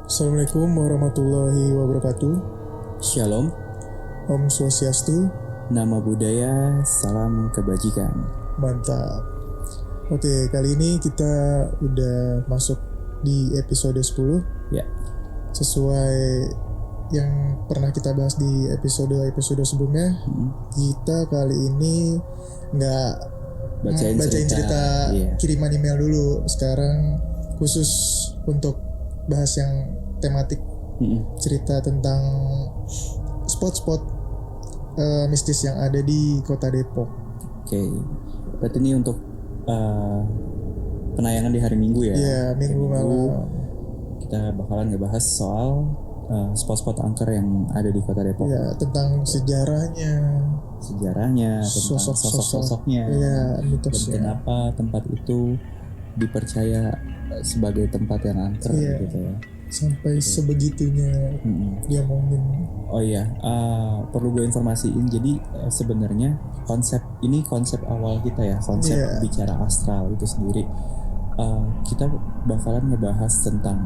Assalamualaikum warahmatullahi wabarakatuh. Shalom, Om Swastiastu. nama budaya, salam kebajikan. Mantap. Oke, kali ini kita udah masuk di episode 10. Ya, Sesuai yang pernah kita bahas di episode sebelumnya, kita kali ini nggak bacain cerita. Iya. kiriman email dulu. Sekarang khusus untuk bahas yang tematik, cerita tentang spot-spot mistis yang ada di kota Depok. Oke, berarti ini untuk penayangan di hari Minggu ya? Iya, Minggu malam. Kita bakalan ngebahas soal spot-spot angker yang ada di kota Depok. Iya, tentang sejarahnya, tentang sosok-sosoknya, iya, dan mitosnya. kenapa tempat itu dipercaya sebagai tempat yang angker gitu ya. Sampai sebegitunya dia ngomongin. Oh iya, perlu gue informasiin. Jadi sebenarnya konsep awal kita ya, konsep bicara astral itu sendiri. Kita bakalan ngebahas tentang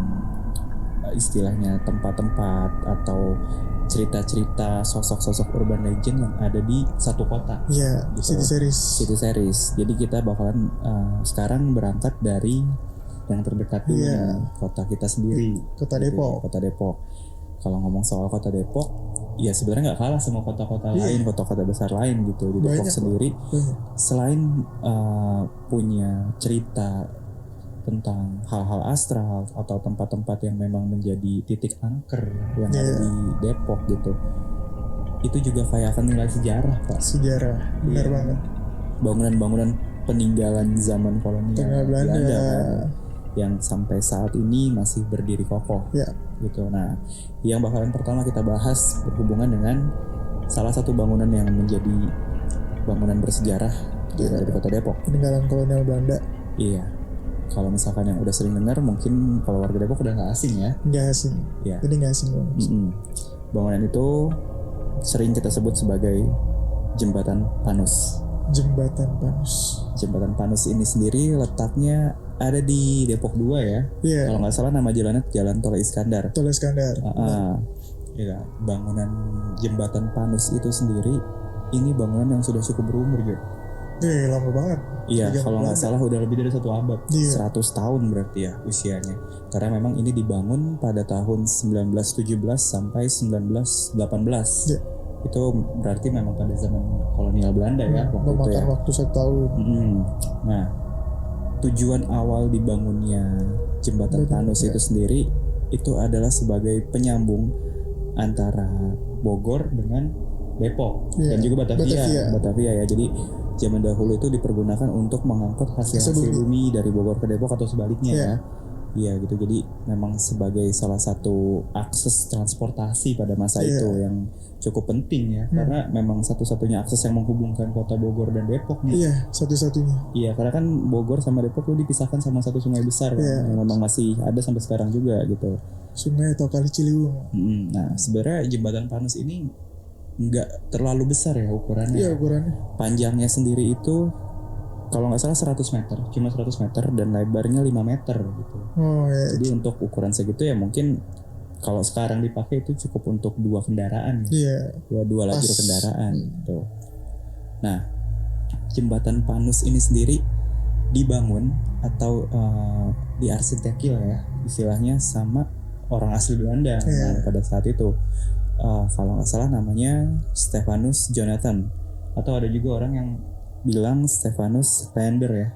istilahnya tempat-tempat atau cerita-cerita sosok-sosok urban legend yang ada di satu kota. Iya, gitu. City series. Jadi kita bakalan sekarang berangkat dari yang terdekat dulu, kota kita sendiri, Kota Depok. Kota Depok. Kalau ngomong soal kota Depok, ya sebenarnya nggak kalah sama kota-kota lain, kota-kota besar lain gitu. Di Depok sendiri, selain punya cerita tentang hal-hal astral atau tempat-tempat yang memang menjadi titik angker yang ada di Depok gitu, itu juga kayak akan nilai sejarah, Pak. Sejarah, benar banget. Bangunan-bangunan peninggalan zaman kolonial Belanda kan, yang sampai saat ini masih berdiri kokoh, gitu. Nah, yang bakalan pertama kita bahas berhubungan dengan salah satu bangunan yang menjadi bangunan bersejarah di kota Depok. Peninggalan kolonial Belanda. Iya. Kalau misalkan yang udah sering dengar, mungkin kalau warga Depok udah nggak asing ya. Nggak asing. Iya. Ini nggak asing banget. Bangunan itu sering kita sebut sebagai Jembatan Panus. Jembatan Panus. Jembatan Panus ini sendiri letaknya ada di Depok 2 ya. Iya. Kalau nggak salah nama jalannya Jalan Tol Iskandar. Tol Iskandar. Ya, bangunan Jembatan Panus itu sendiri, ini bangunan yang sudah cukup berumur gitu. Lama banget. Iya, kalau nggak salah udah lebih dari 1 abad. 100 tahun berarti ya usianya. Karena memang ini dibangun pada tahun 1917 sampai 1918. Iya. Itu berarti memang pada zaman kolonial Belanda ya waktu itu ya. Memakan waktu 1 tahun. Nah, tujuan awal dibangunnya Jembatan Panus itu sendiri itu adalah sebagai penyambung antara Bogor dengan Depok dan juga Batavia ya. Jadi zaman dahulu itu dipergunakan untuk mengangkut hasil bumi dari Bogor ke Depok atau sebaliknya ya. Iya gitu. Jadi memang sebagai salah satu akses transportasi pada masa itu yang cukup penting ya, karena memang satu-satunya akses yang menghubungkan kota Bogor dan Depok nih. Iya, satu-satunya. Iya, karena kan Bogor sama Depok itu dipisahkan sama satu sungai besar yang memang masih ada sampai sekarang juga gitu. Sungai atau Kali Ciliwung. Nah, sebenarnya Jembatan Panus ini nggak terlalu besar ya ukurannya. Iya, ukurannya. Panjangnya sendiri itu kalau nggak salah 100 meter, cuma 100 meter dan lebarnya 5 meter gitu. Jadi untuk ukuran segitu ya mungkin kalau sekarang dipakai itu cukup untuk 2 kendaraan. Dua lajur kendaraan gitu. Nah, Jembatan Panus ini sendiri dibangun atau diarsitekil ya istilahnya sama orang asli Belanda pada saat itu. Kalau nggak salah namanya Stephanus Jonathan, atau ada juga orang yang bilang Stephanus Lander ya.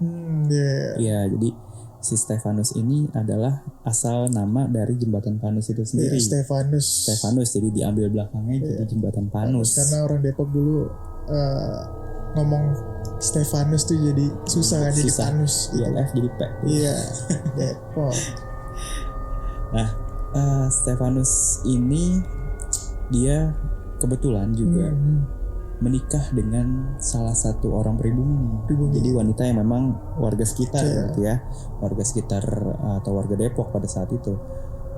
Iya, jadi si Stephanus ini adalah asal nama dari Jembatan Panus itu sendiri. Stephanus, jadi diambil belakangnya jadi Jembatan Panus. Karena orang Depok dulu ngomong Stephanus tuh jadi susah kan, jadi Panus. Iya, F jadi P. Iya, Depok. Nah, Stephanus ini dia kebetulan juga menikah dengan salah satu orang pribumi. Jadi wanita yang memang warga sekitar gitu ya, warga sekitar atau warga Depok pada saat itu.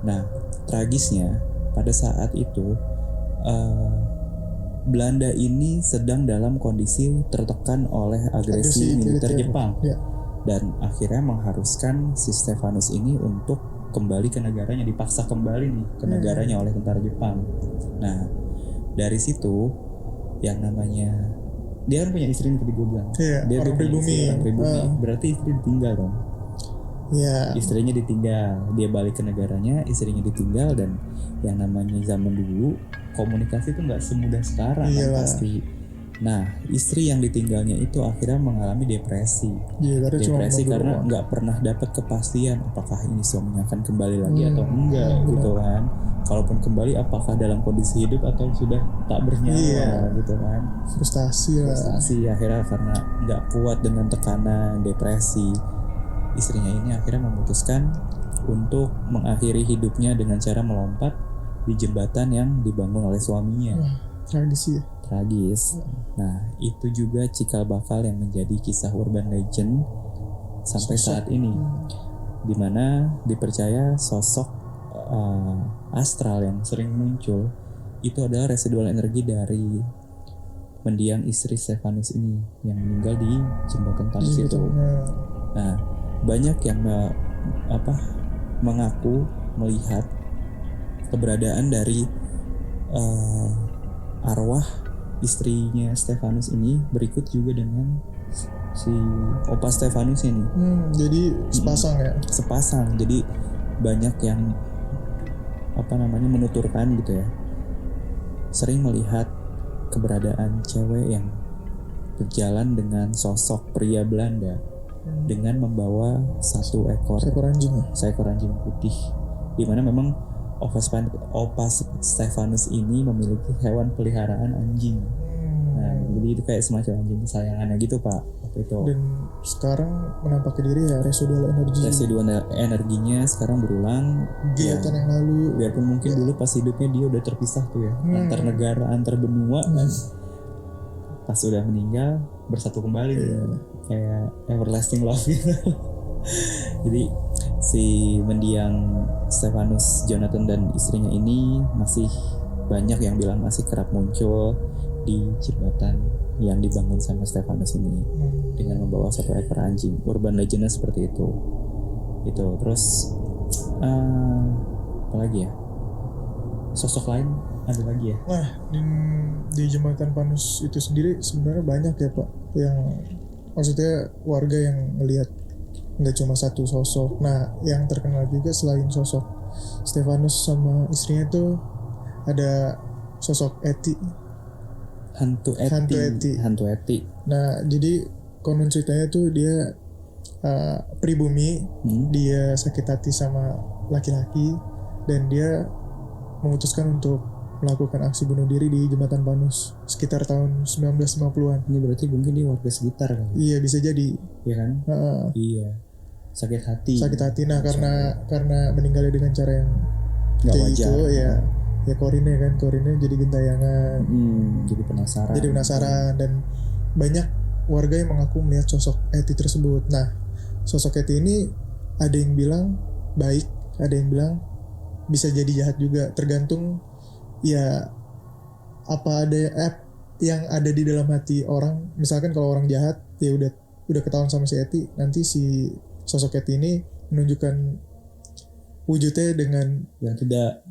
Nah, tragisnya pada saat itu Belanda ini sedang dalam kondisi tertekan oleh agresi militer Jepang, dan akhirnya mengharuskan si Stefanus ini untuk kembali ke negaranya, dipaksa kembali nih ke negaranya oleh tentara Jepang. Nah, dari situ yang namanya dia kan punya istri tadi gue bilang, dia orang pribumi. Berarti istri ditinggal dong. Istrinya ditinggal, dia balik ke negaranya, istrinya ditinggal, dan yang namanya zaman dulu komunikasi itu nggak semudah sekarang kan pasti. Nah, istri yang ditinggalnya itu akhirnya mengalami depresi karena nggak pernah dapat kepastian apakah ini suaminya akan kembali lagi atau enggak gitu kan. Kalaupun kembali, apakah dalam kondisi hidup atau sudah tak bernyawa gitu kan. Frustasi akhirnya karena nggak kuat dengan tekanan depresi, istrinya ini akhirnya memutuskan untuk mengakhiri hidupnya dengan cara melompat di jembatan yang dibangun oleh suaminya. Tragis. Nah, itu juga cikal bakal yang menjadi kisah urban legend sampai saat ini, dimana dipercaya sosok astral yang sering muncul itu adalah residual energi dari mendiang istri Stefanus ini yang meninggal di jembatan Panus itu. Nah, banyak yang mengaku melihat keberadaan dari arwah istrinya Stefanus ini berikut juga dengan si Opa Stefanus ini. Jadi sepasang. Jadi banyak yang menuturkan gitu ya, sering melihat keberadaan cewek yang berjalan dengan sosok pria Belanda dengan membawa seekor anjing putih, di mana memang Opa Stefanus ini memiliki hewan peliharaan anjing. Nah, jadi itu kayak semacam anjing kesayangannya gitu Pak waktu itu. Dan sekarang menampakkan diri ya residual energinya sekarang berulang. Kegiatan yang lalu. Biarpun mungkin dulu pas hidupnya dia udah terpisah tuh ya, antar negara, antar benua kan. Pas udah meninggal bersatu kembali kayak everlasting love gitu. Jadi si mendiang Stefanus Jonathan dan istrinya ini masih banyak yang bilang masih kerap muncul di jembatan yang dibangun sama Stefanus ini dengan membawa satu ekor anjing. Urban legendnya seperti itu. Terus apa lagi ya? Sosok lain ada lagi ya? Nah, di jembatan Panus itu sendiri sebenarnya banyak ya Pak, yang maksudnya warga yang melihat nggak cuma satu sosok. Nah, yang terkenal juga selain sosok Stefanus sama istrinya itu ada sosok Hantu Eti. Nah, jadi konon ceritanya tuh dia pribumi, dia sakit hati sama laki-laki dan dia memutuskan untuk melakukan aksi bunuh diri di jembatan Panus sekitar tahun 1950-an. Ini berarti mungkin dia warga sekitar kan? Iya, bisa jadi. Iya kan? Iya. Sakit hati. Nah, karena meninggalnya dengan cara yang nggak wajar. Itu ya Corinne jadi gentayangan. Jadi penasaran dan banyak warga yang mengaku melihat sosok Eti tersebut. Nah, sosok Eti ini ada yang bilang baik, ada yang bilang bisa jadi jahat juga, tergantung ya apa ada yang ada di dalam hati orang. Misalkan kalau orang jahat ya udah ketahuan sama si Eti, nanti si sosok Eti ini menunjukkan wujudnya dengan yang tidak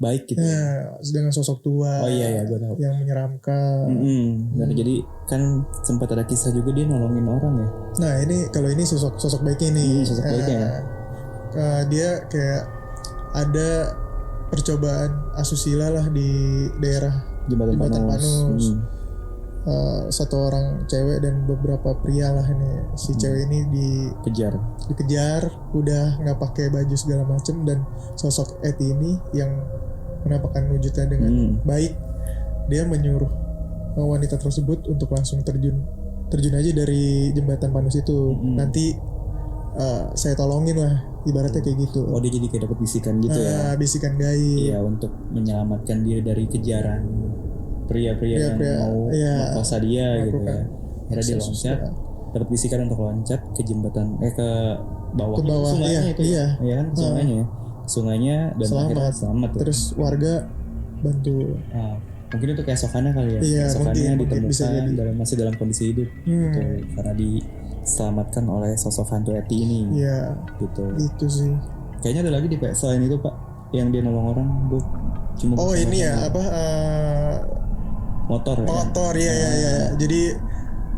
baik gitu. Dengan sosok tua. Oh iya gue tahu. Yang menyeramkan. Dan jadi kan sempat ada kisah juga dia nolongin orang ya. Nah, kalau ini sosok baiknya nih. Sosok baiknya. Dia kayak ada percobaan asusila lah di daerah jembatan Panus. Satu orang cewek dan beberapa pria lah ini. Si cewek ini dikejar, udah nggak pakai baju segala macem, dan sosok Eti ini yang menampakkan wujudnya dengan baik, dia menyuruh wanita tersebut untuk langsung terjun aja dari jembatan Panus itu. Nanti saya tolongin lah, ibaratnya kayak gitu. Oh, dia jadi kayak dapat bisikan gitu ya? Bisikan gaib. Iya, untuk menyelamatkan dia dari kejaran pria-pria yang mau merkosa dia gitu ya. Akhirnya dia loncat, dapat bisikan untuk loncat ke jembatan ke bawah sungainya itu ya kan, sungainya dan akhirnya selamat. Terus warga bantu. Mungkin itu keesokannya kali ya. Keesokannya ditemukan masih dalam kondisi hidup gitu, karena diselamatkan oleh sosok hantu Eti ini. Iya. Gitu. Itu sih. Kayaknya ada lagi di selain itu Pak, yang dia nolong orang. Gue cuma ini ya apa? Motor ya. Jadi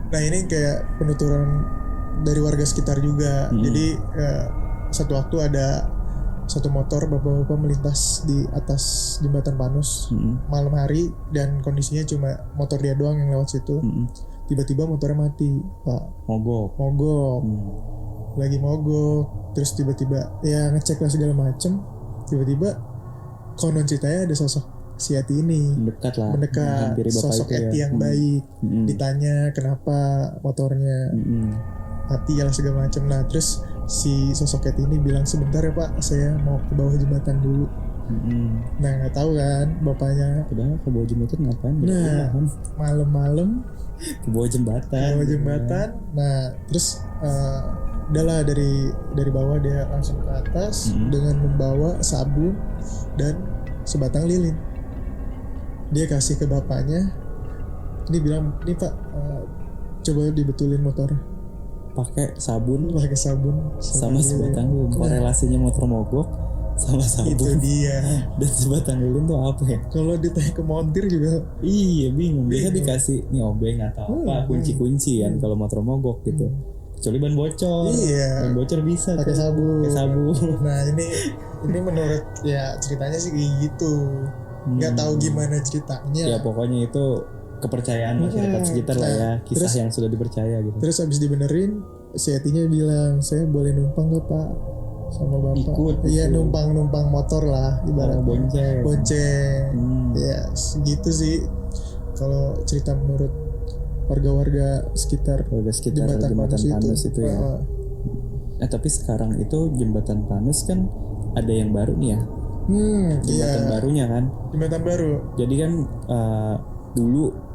nah ini kayak penuturan dari warga sekitar juga. Jadi satu waktu ada satu motor bapak-bapak melintas di atas jembatan Panus malam hari dan kondisinya cuma motor dia doang yang lewat situ. Tiba-tiba motornya mati, Pak. Mogok. Lagi mogok, terus tiba-tiba ya ngecek lah segala macem. Tiba-tiba konon ceritanya ada sosok si Eti ini mendekat sosok Eti yang baik. Ditanya kenapa motornya mati lah segala macem. Nah terus si sosok Eti ini bilang, sebentar ya Pak, saya mau ke bawah jembatan dulu. Nah nggak tahu kan bapaknya. Padahal ke bawah jembatan ngapain? Nah malam-malam ke bawah jembatan. Nah terus udahlah dari bawah dia langsung ke atas dengan membawa sabun dan sebatang lilin. Dia kasih ke bapaknya. Ini bilang, ini Pak, coba dibetulin motor. Pakai sabun sama sebatang lilin. Korelasinya motor mogok sama sabun. Itu dia. Dan sebatang lilin tuh apa ya? Kalau ditanya ke montir juga iya bingung. Biasa dikasih nih obeng atau apa, kunci-kunci kan kalau motor mogok gitu. Kecuali ban bocor. Ban bocor bisa pakai sabun. Nah ini menurut ya ceritanya sih kayak gitu. Nggak tahu gimana ceritanya. Ya pokoknya itu kepercayaan masyarakat sekitar lah ya, kisah terus, yang sudah dipercaya gitu. Terus habis dibenerin, si Etinya bilang, saya boleh numpang gak Pak sama Bapak? Ikut. Iya numpang motor lah ibaratnya. Bonceng. Ya segitu sih kalau cerita menurut warga sekitar jembatan Panus itu ya. Tapi sekarang itu jembatan Panus kan ada yang baru nih ya. Jembatan barunya kan. Jembatan baru. Jadi kan dulu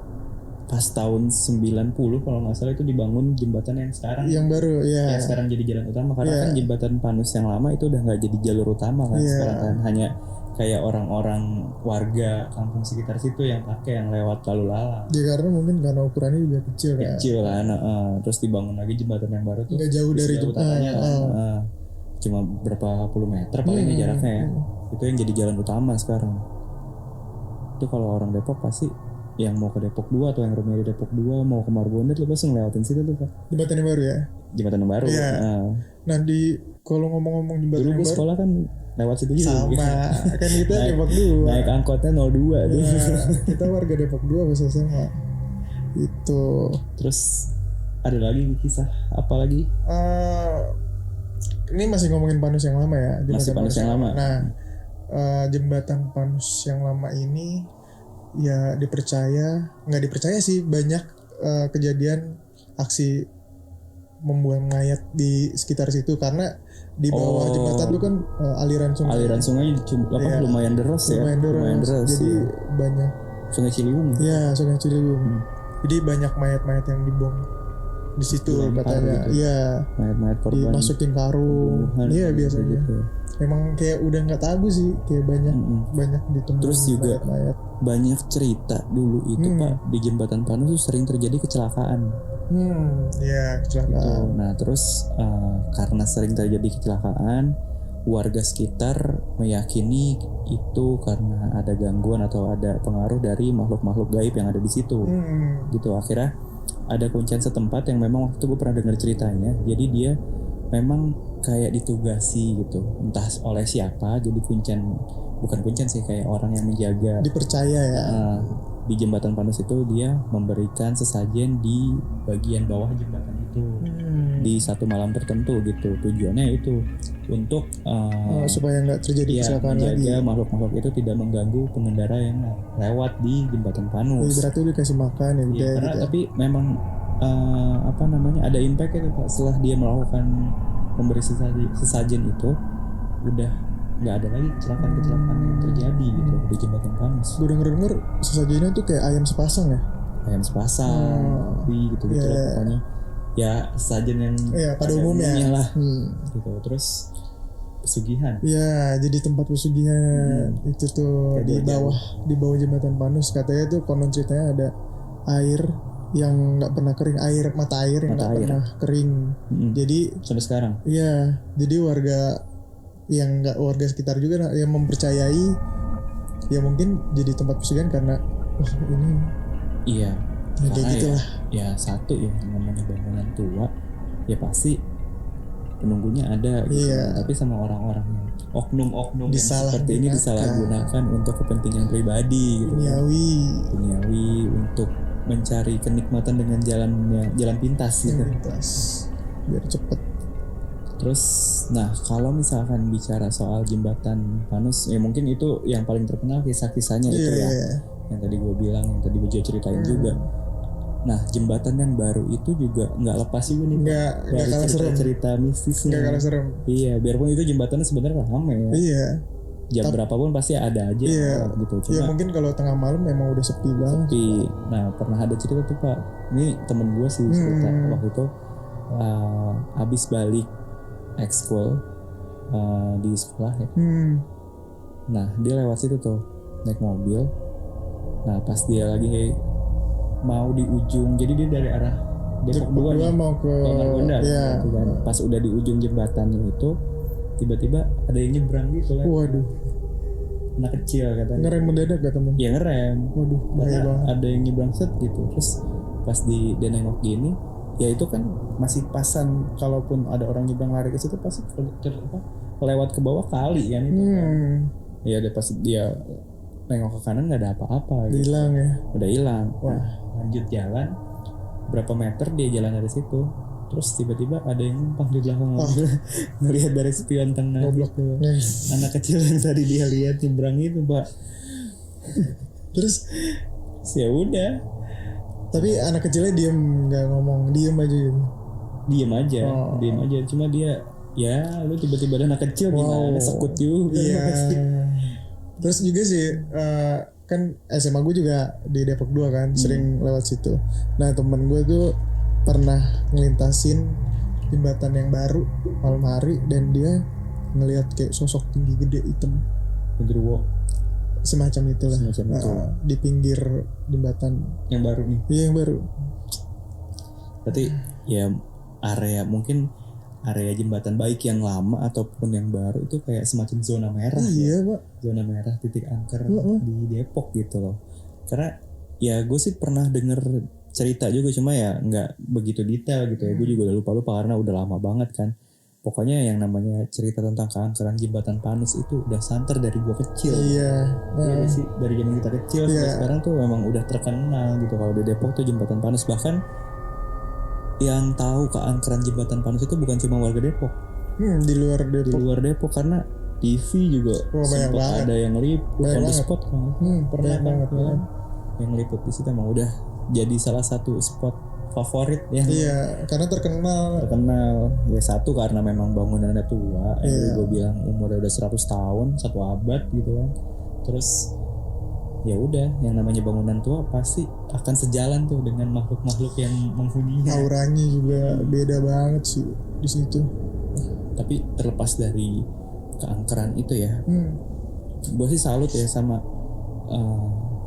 pas tahun 90 kalau nggak salah itu dibangun jembatan yang sekarang. Yang baru ya. Yang sekarang jadi jalan utama karena kan jembatan Panus yang lama itu udah nggak jadi jalur utama kan sekarang kan hanya kayak orang-orang warga kampung sekitar situ yang pakai yang lewat lalu lalang. Ya karena mungkin karena ukurannya juga kecil kan. Terus dibangun lagi jembatan yang baru tuh. Nggak jauh dari utamanya cuma berapa puluh meter palingnya jaraknya ya. Itu yang jadi jalan utama sekarang. Itu kalau orang Depok pasti yang mau ke Depok 2 atau yang rumahnya di Depok 2 mau ke Margonda lu pasti ngelewatin situ tuh Pak. Jembatan yang baru ya? Jembatan yang baru. Iya. Nah kalau ngomong-ngomong jembatan dulu yang baru. Dulu sekolah kan lewat situ juga. Sama. Kan kita Depok 2. Naik angkotnya 02 tuh. Kita warga Depok 2 pas SMA. Itu. Terus ada lagi kisah apa lagi? Ini masih ngomongin Panus yang lama ya. Masih Panus yang lama. Nah jembatan Panus yang lama ini ya nggak dipercaya sih banyak kejadian aksi membuang mayat di sekitar situ karena di bawah jembatan itu kan aliran sungai lumayan deras ya. Lumayan deras. Jadi banyak Sungai Ciliwung. Ya Sungai Ciliwung. Jadi banyak mayat-mayat yang dibuang di situ katanya. Iya. Mayat-mayat korban. Dimasukin karung. Iya biasanya. Gitu. Emang kayak udah nggak tabu sih, kayak banyak ditemukan. Terus juga mayat. Banyak cerita dulu itu Pak di jembatan Panus tuh sering terjadi kecelakaan. Ya kecelakaan. Gitu. Nah terus karena sering terjadi kecelakaan, warga sekitar meyakini itu karena ada gangguan atau ada pengaruh dari makhluk-makhluk gaib yang ada di situ. Gitu akhirnya ada kuncen setempat yang memang waktu itu gue pernah dengar ceritanya. Jadi dia memang kayak ditugasi gitu, entah oleh siapa. Jadi bukan kuncen sih, kayak orang yang menjaga. Dipercaya ya. Di jembatan Panus itu dia memberikan sesajen di bagian bawah jembatan itu di satu malam tertentu gitu. Tujuannya itu untuk supaya nggak terjadi kecelakaan lagi. Menjaga makhluk-makhluk itu tidak mengganggu pengendara yang lewat di jembatan Panus. Berarti dikasih makan ya. Iya, karena gitu. Tapi memang ada impact itu Pak setelah dia melakukan memberi sesajen itu udah nggak ada lagi kecelakaan yang terjadi gitu di jembatan Panus. Gue denger sesajinya tuh kayak ayam sepasang ya. Ayam sepasang, gitu lah pokoknya. Ya sesajen yang pada umumnya lah. Gitu. Terus pesugihan. Ya, jadi tempat pesugihan itu tuh di bawah jembatan Panus. Katanya tuh konon ceritanya ada air yang nggak pernah kering, mata air yang nggak pernah kering. Jadi sampai sekarang. Iya, jadi warga sekitar juga yang mempercayai ya mungkin jadi tempat pesugihan karena ini. Iya. Ya, kayak gitulah. Ya satu ya namanya bangunan tua, ya pasti penunggunya ada gitu. Tapi sama orang-orang yang oknum yang seperti ini disalahgunakan untuk kepentingan pribadi gitu. Duniawi untuk mencari kenikmatan dengan jalan pintas gitu. Biar cepet. Terus nah kalau misalkan bicara soal jembatan Panus ya mungkin itu yang paling terkenal kisah-kisahnya itu ya. Yang tadi gue bilang, yang tadi gue ceritain juga. Nah jembatan yang baru itu juga nggak lepas juga nih dari cerita mistisnya. Nggak kalah serem. Iya, biarpun itu jembatannya sebenarnya rame ya. Iya. Jam berapapun pasti ada aja gitu. Cuma ya mungkin kalau tengah malam memang udah sepi banget. Nah pernah ada cerita tuh Pak. Ini temen gue sih cerita waktu itu abis balik ekskul di sekolah ya. Nah dia lewat situ tuh naik mobil. Nah pas dia lagi mau di ujung, jadi dia dari arah Depok 2 mau ke Margonda gitu kan. Pas udah di ujung jembatannya itu tiba-tiba ada yang nyebrang gitu kan. Waduh. Anak kecil katanya. Ngerem mendadak gak temen? Ya ngerem. Waduh, bahaya banget. Ada yang nyebrang set gitu. Terus pas dia nengok gini, ya itu kan masih pasan, kalaupun ada orang nyebrang lari ke situ pasti lewat ke bawah kali kan itu. Ya udah pas dia nengok ke kanan nggak ada apa-apa. Gitu. Hilang ya. Udah hilang. Nah, lanjut jalan berapa meter dia jalan dari situ. Terus tiba-tiba ada yang numpang di belakang mobil ngelihat dari spion tengah gitu. Anak kecil yang tadi dia lihat nyebrang itu Pak. Terus ya udah. Tapi anak kecilnya diem, nggak ngomong, diem aja gitu. Diem aja. Cuma dia ya lu tiba-tiba ada anak kecil gimana sekut juga. Iya. Terus juga sih kan SMA gue juga di Depok 2 kan, sering lewat situ. Nah temen gue tuh pernah ngelintasin jembatan yang baru malam hari dan dia ngelihat kayak sosok tinggi gede hitam. Genderuwo. Semacam itulah. Di pinggir jembatan. Yang baru nih. Iya yang baru. Berarti ya area jembatan baik yang lama ataupun yang baru itu kayak semacam zona merah. Iya Pak. Zona merah titik angker di Depok gitu loh. Karena ya gue sih pernah denger cerita juga, cuma ya nggak begitu detail gitu ya. Gue juga udah lupa karena udah lama banget kan. Pokoknya yang namanya cerita tentang keangkeran jembatan Panus itu udah santer dari gue kecil. Iya. Iya sih, dari zaman kita kecil sampai sekarang tuh memang udah terkenal gitu kalau di Depok tuh jembatan Panus. Bahkan yang tahu keangkeran jembatan Panus itu bukan cuma warga Depok. Di luar Depok. Di luar Depok karena TV juga sempat ada yang liput on the spot kan. Pernah banget kan. Yang liput di situ emang udah jadi salah satu spot favorit ya. Iya, karena terkenal ya satu karena memang bangunannya tua. Gue bilang umurnya udah 100 tahun, 1 abad gitu kan. Terus ya udah, yang namanya bangunan tua pasti akan sejalan tuh dengan makhluk-makhluk yang menghuninya. Auranya juga beda banget sih di situ. Tapi terlepas dari keangkeran itu ya, gue sih salut ya sama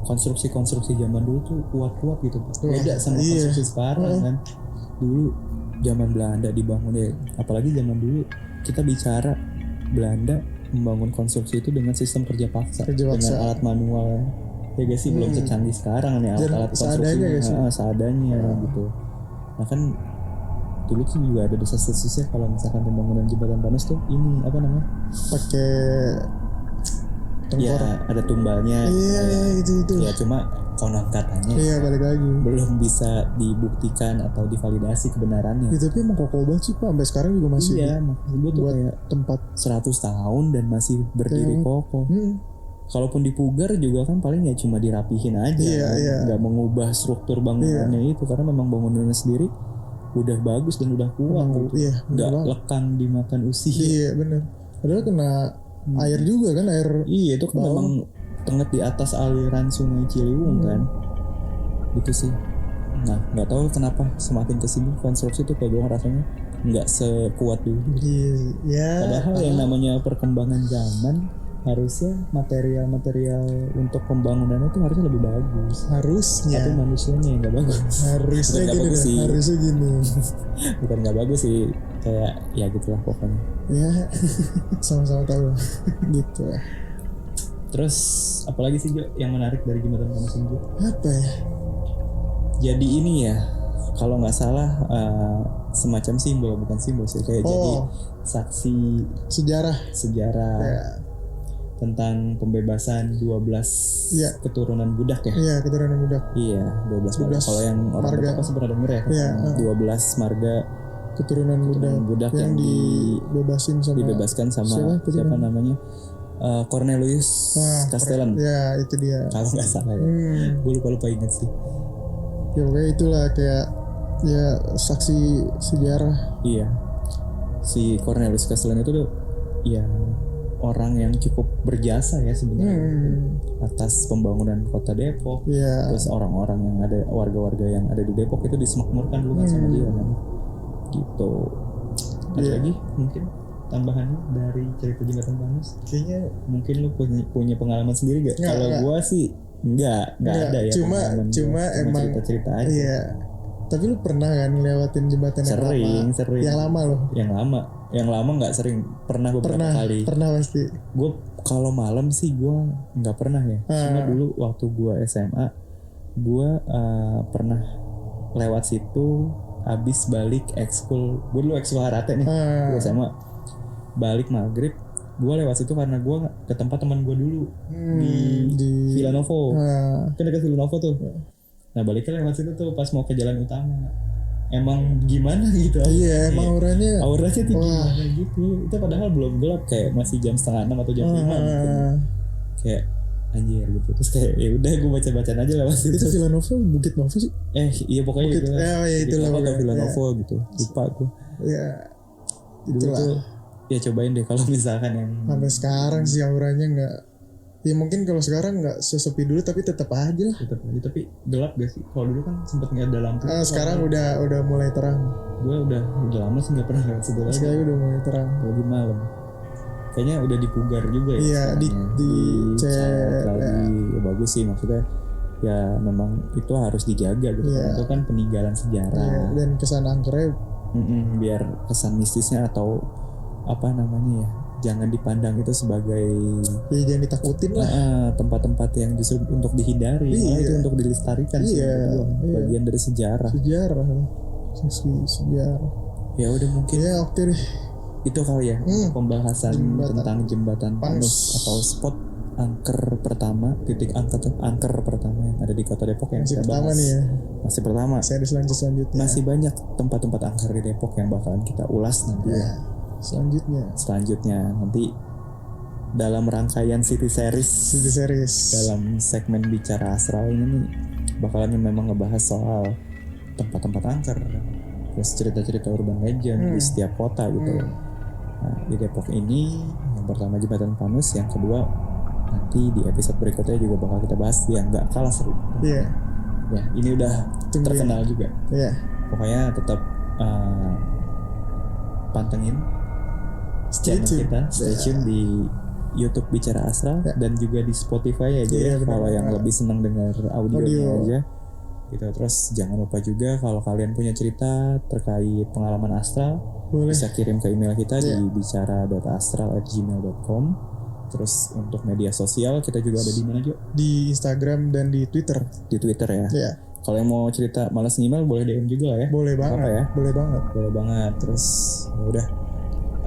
konstruksi zaman dulu tuh kuat-kuat gitu. Beda sama konstruksi sekarang kan. Dulu zaman Belanda dibangun ya, apalagi zaman dulu kita bicara Belanda membangun konstruksi itu dengan sistem kerja paksa. Dengan alat manual. Ya guys sih belum secanggih sekarang nih alat-alat konstruksi seadanya gitu. Nah kan dulu tuh juga ada desas-desusnya kalau misalkan pembangunan jembatan Panus tuh ini apa namanya? Pakai ya ada tumbalnya. Iya gitu. Ya cuma konon katanya. Iya balik lagi. Belum bisa dibuktikan atau divalidasi kebenarannya. Itu tapi emang kokoh banget sih Pak, sampai sekarang juga masih. Iya, makanya tuh kayak tempat 100 tahun dan masih berdiri kokoh. Kalaupun dipugar juga kan paling ya cuma dirapihin aja, nggak mengubah struktur bangunannya itu karena memang bangunannya sendiri udah bagus dan udah kuat, nggak lekang dimakan usia. Iya benar. Padahal kena Air juga kan, air. Iya itu kan memang tengah di atas aliran Sungai Ciliwung kan. Gitu sih. Nah nggak tahu kenapa semakin kesini konstruksi tuh kayak gue rasanya nggak sekuat dulu. Iya. Padahal yang namanya perkembangan zaman harusnya material untuk pembangunannya itu harusnya lebih bagus. Harusnya. Tapi manusianya yang nggak bagus. Harusnya gini deh. Harusnya gini. Bukan nggak bagus sih, kayak ya gitulah pokoknya. Ya sama-sama tahu gitu. Terus apalagi sih Jo yang menarik dari jembatan Panas ini? Apa ya? Jadi ini ya, kalau nggak salah semacam simbol, bukan simbol sih, kayak jadi saksi sejarah ya. Tentang pembebasan 12 keturunan budak ya. Iya, keturunan budak. Iya, 12 marga. Kalau yang orang Batak pasti pernah denger ya. Iya, 12 marga keturunan budak yang dibebaskan sama siapa namanya? Cornelius Castellan. Ya, itu dia. Kalau nggak salah ya. Gue lupa ingat sih. Ya pokoknya itulah kayak ya saksi sejarah. Iya. Si Cornelius Castellan itu tuh ya orang yang cukup berjasa ya sebenarnya atas pembangunan kota Depok. Terus orang-orang yang ada, warga-warga yang ada di Depok itu disemakmurkan dulu kan sama dia kan. Gitu. Ada lagi mungkin tambahannya dari cerita Jembatan Panas? Kayaknya mungkin lu punya pengalaman sendiri gak? Kalau gua sih enggak ada ya. Cuma emang cerita-cerita aja. Iya. Tapi lu pernah kan ngelewatin jembatan yang lama? Sering. Yang lama loh. Yang lama nggak sering, pernah beberapa kali. Pernah pasti. Gue kalau malam sih gue nggak pernah ya. Cuma dulu waktu gue SMA, gue pernah lewat situ habis balik ekskul. Gue dulu ekskul Harate nih, gue SMA. Balik maghrib, gue lewat situ karena gue ke tempat teman gue dulu di Villanovo. Kan dekat Villanovo tuh. Nah baliknya lewat situ tuh pas mau ke jalan utama. Emang gimana gitu? Iya, emang auranya tinggi banget gitu. Itu padahal belum gelap, kayak masih jam 5:30 atau jam 5 gitu. Kayak anjir gitu. Terus kayak ya udah gue baca-bacaan aja lewat situ. Itu Villanovo, Bukit Novo sih? Iya pokoknya Bukit, gitu. Itu lah atau Villanovo gitu. Lupa gue. Iya. Itulah. Ya cobain deh kalau misalkan yang sampai sekarang sih auranya enggak. Ya mungkin kalau sekarang nggak sesepi dulu tapi tetap aja lah. Tapi gelap gak sih? Kalau dulu kan sempet nggak ada lampu. Sekarang udah mulai terang. Gue udah lama sih nggak pernah lewat situ lagi. Sekarang udah mulai terang. Lagi malam. Kayaknya udah dipugar juga ya. Iya di cat lagi. Ya bagus sih maksudnya. Ya memang itu harus dijaga gitu. Itu kan peninggalan sejarah. Dan kesan angkernya. Biar kesan mistisnya atau apa namanya ya. Jangan dipandang itu sebagai jangan ditakutin lah tempat-tempat yang justru untuk dihindari. Malah itu untuk dilestarikan sih. Bagian dari sejarah ya udah mungkin ya oke deh itu kali ya pembahasan tentang Jembatan Panus atau spot titik angker pertama yang ada di kota Depok yang masih pertama nih ya. Masih pertama. Saya ada selanjutnya. Masih banyak tempat-tempat angker di Depok yang bakalan kita ulas nanti ya. Selanjutnya nanti dalam rangkaian City Series dalam segmen Bicara Astral ini nih bakalan memang ngebahas soal tempat-tempat angker, terus cerita-cerita urban legend di setiap kota gitu. Nah, di Depok ini yang pertama Jembatan Panus, yang kedua nanti di episode berikutnya juga bakal kita bahas yang nggak kalah seru. Ya ini udah terkenal juga. Pokoknya tetap pantengin channel kita, stay tune di YouTube Bicara Astral dan juga di Spotify aja kalau yang lebih senang dengar audionya aja gitu. Terus jangan lupa juga kalau kalian punya cerita terkait pengalaman astral bisa kirim ke email kita di bicara.astral@gmail.com. Terus untuk media sosial kita juga ada di mana Jo? Di Instagram dan di Twitter. Di Twitter ya. Kalau yang mau cerita malas email boleh DM juga lah ya. Boleh banget. Boleh banget. Terus udah.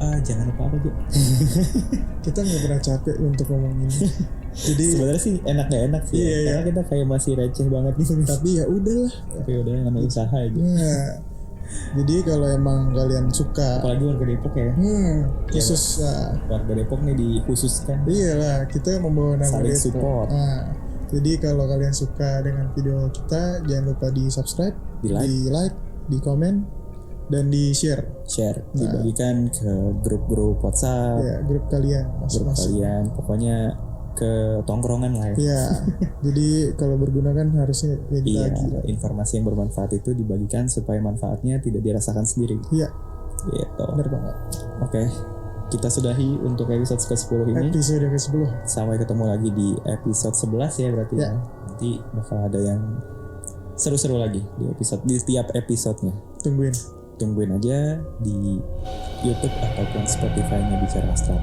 Jangan lupa apa Jo? Kita nggak pernah capek untuk ngomongin. Jadi sebenarnya sih enak sih. Karena kita kayak masih receh banget nih. Tapi ya udahlah. Namanya usaha aja. Jadi kalau emang kalian suka, apalagi warga Depok ya. Khusus warga Depok nih dikhususkan. Iyalah, kita membawa nama saling Depok. Support. Jadi kalau kalian suka dengan video kita, jangan lupa di subscribe, di like, di komen. dan di share, dibagikan ke grup-grup WhatsApp, ya, grup kalian masing-masing. Pokoknya ke tongkrongan lah ya. Iya. Jadi kalau berguna kan harusnya ya dibagi. Iya, informasi yang bermanfaat itu dibagikan supaya manfaatnya tidak dirasakan sendiri. Iya. Gitu. Benar banget. Oke. Kita sudahi untuk episode ke-10 ini. Episode ke-10. Sampai ketemu lagi di episode 11 ya berarti ya. Nanti bakal ada yang seru-seru lagi di setiap episodenya. Tungguin aja di YouTube ataupun Spotify-nya Bicara Astral.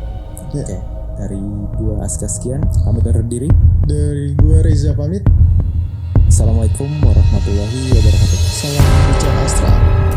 Oke. Dari gua Aska sekian, pamit undur diri. Dari gua Reza pamit. Assalamualaikum warahmatullahi wabarakatuh. Salam Bicara Astral.